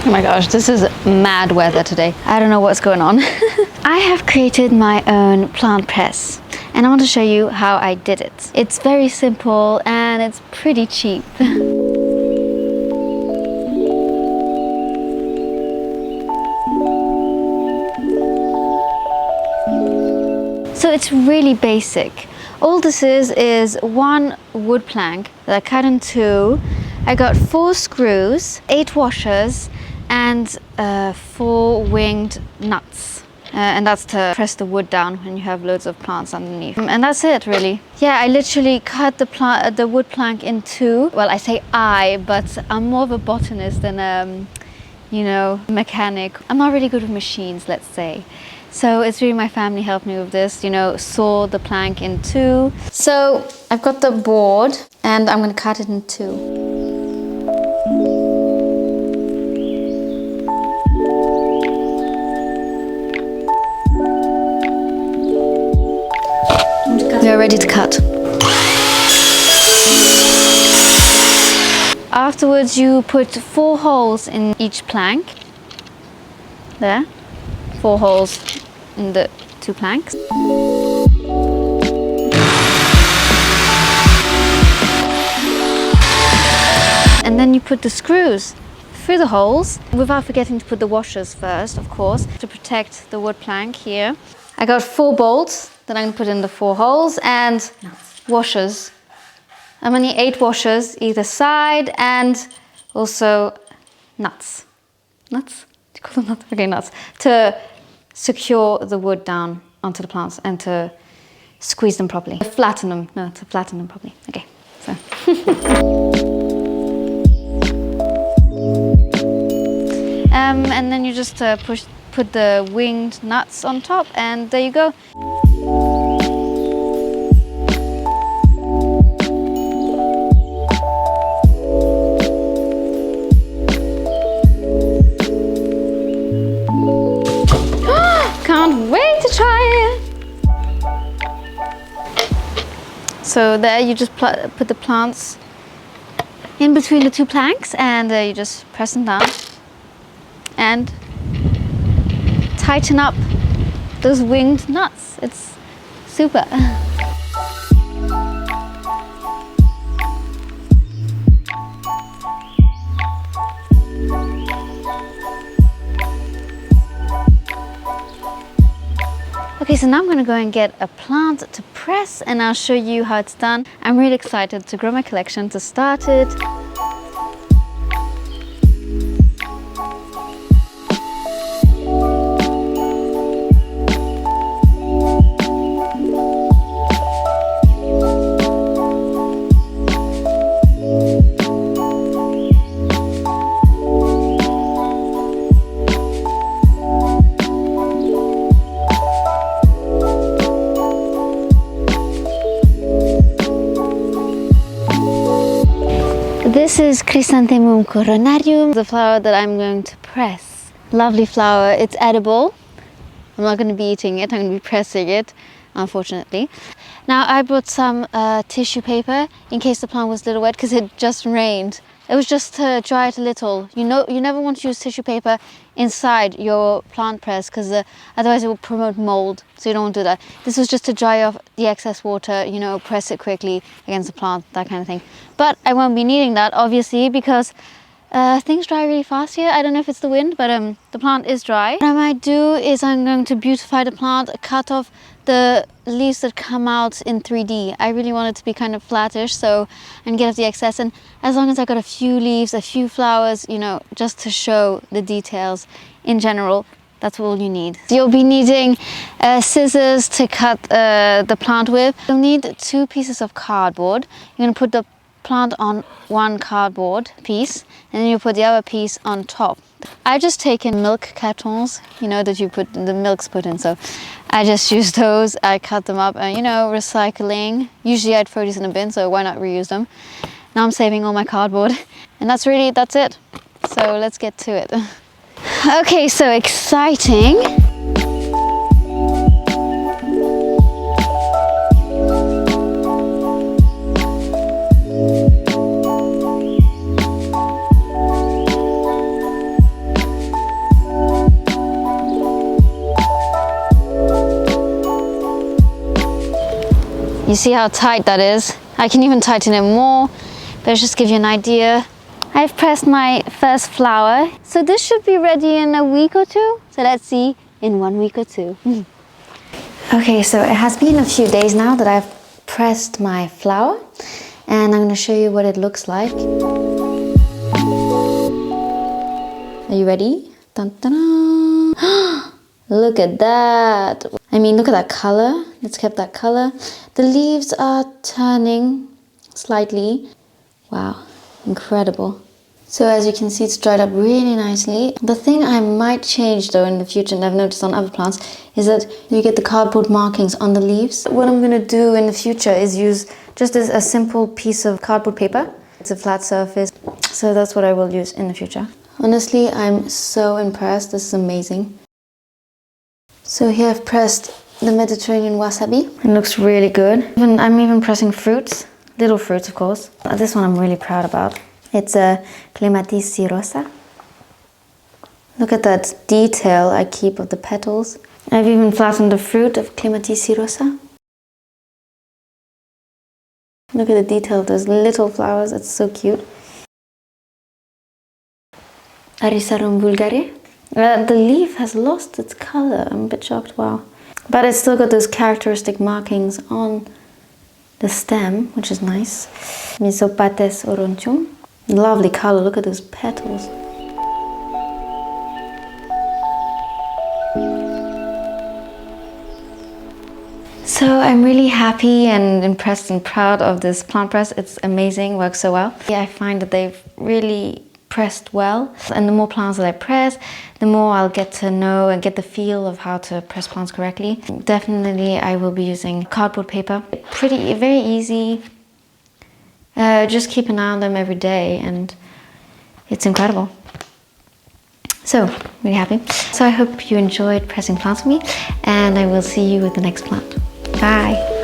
Oh my gosh, this is mad weather today. I don't know what's going on. I have created my own plant press and I want to show you how I did it. It's very simple and it's pretty cheap. So it's really basic. All this is one wood plank that I cut in two. I got 4 screws, 8 washers, and 4 winged nuts. And that's to press the wood down when you have loads of plants underneath. And that's it, really. Yeah, I literally cut the wood plank in 2. Well, I say but I'm more of a botanist than you know, mechanic. I'm not really good with machines, let's say. So it's really my family helped me with this, you know, saw the plank in 2. So I've got the board and I'm going to cut it in 2. We are ready to cut. Afterwards you put 4 holes in each plank. There. 4 holes in the 2 planks. And then you put the screws through the holes, without forgetting to put the washers first, of course, to protect the wood plank here. I got 4 bolts that I'm going to put in the 4 holes and washers. I'm going to need 8 washers either side and also nuts. Nuts? Do you call them nuts? Okay, nuts. To secure the wood down onto the plants and to squeeze them properly. Flatten them. No, to flatten them properly. Okay, so. And then you just put the winged nuts on top and there you go. Can't wait to try it! So there you just put the plants in between the 2 planks and you just press them down and tighten up those winged nuts. It's super. Okay, so now I'm going to go and get a plant to press and I'll show you how it's done. I'm really excited to grow my collection, to start it. This is Chrysanthemum coronarium, the flower that I'm going to press. Lovely flower, it's edible. I'm not going to be eating it, I'm going to be pressing it, unfortunately. Now I brought some tissue paper in case the plant was a little wet because it just rained. It was just to dry it a little. You know, you never want to use tissue paper inside your plant press because otherwise it will promote mold, so you don't want to do that. This was just to dry off the excess water, you know, press it quickly against the plant, that kind of thing. But I won't be needing that, obviously, because things dry really fast here. I don't know if it's the wind, but the plant is dry. What I might do is I'm going to beautify the plant, cut off the leaves that come out in 3D. I really want it to be kind of flattish, so and get off the excess. And as long as I got a few leaves, a few flowers, you know, just to show the details in general, that's all you need. You'll be needing scissors to cut the plant with. You'll need 2 pieces of cardboard. You're going to put the plant on one cardboard piece and then you put the other piece on top. I've just taken milk cartons, you know, that you put the milk's put in, so I just used those. I cut them up and, you know, recycling. Usually I'd throw these in a bin, so why not reuse them? Now I'm saving all my cardboard and that's it. So let's get to it. Okay, so exciting. You see how tight that is? I can even tighten it more, but just give you an idea. I've pressed my first flower, so this should be ready in a week or two. So let's see in 1 week or two. Okay, so it has been a few days now that I've pressed my flower, and I'm going to show you what it looks like. Are you ready? Dun, dun, dun. Look at that. I mean, look at that color. It's kept that color. The leaves are turning slightly. Wow, incredible. So as you can see, it's dried up really nicely. The thing I might change though in the future, and I've noticed on other plants, is that you get the cardboard markings on the leaves. What I'm gonna do in the future is use just a simple piece of cardboard paper. It's a flat surface, so that's what I will use in the future. Honestly, I'm so impressed. This is amazing. So here I've pressed the Mediterranean wasabi. It looks really good. I'm even pressing fruits, little fruits of course. This one I'm really proud about. It's a Clematis rosa. Look at that detail I keep of the petals. I've even flattened the fruit of Clematis rosa. Look at the detail of those little flowers, it's so cute. Arisarum vulgare. The leaf has lost its color. I'm a bit shocked, wow. But it's still got those characteristic markings on the stem, which is nice. Misopates orontium. Lovely color, look at those petals. So I'm really happy and impressed and proud of this plant press. It's amazing, works so well. Yeah, I find that they've really pressed well, and the more plants that I press, the more I'll get to know and get the feel of how to press plants correctly. Definitely I will be using cardboard paper. Very easy. Just keep an eye on them every day and it's incredible. So, really happy. So I hope you enjoyed pressing plants with me, and I will see you with the next plant. Bye!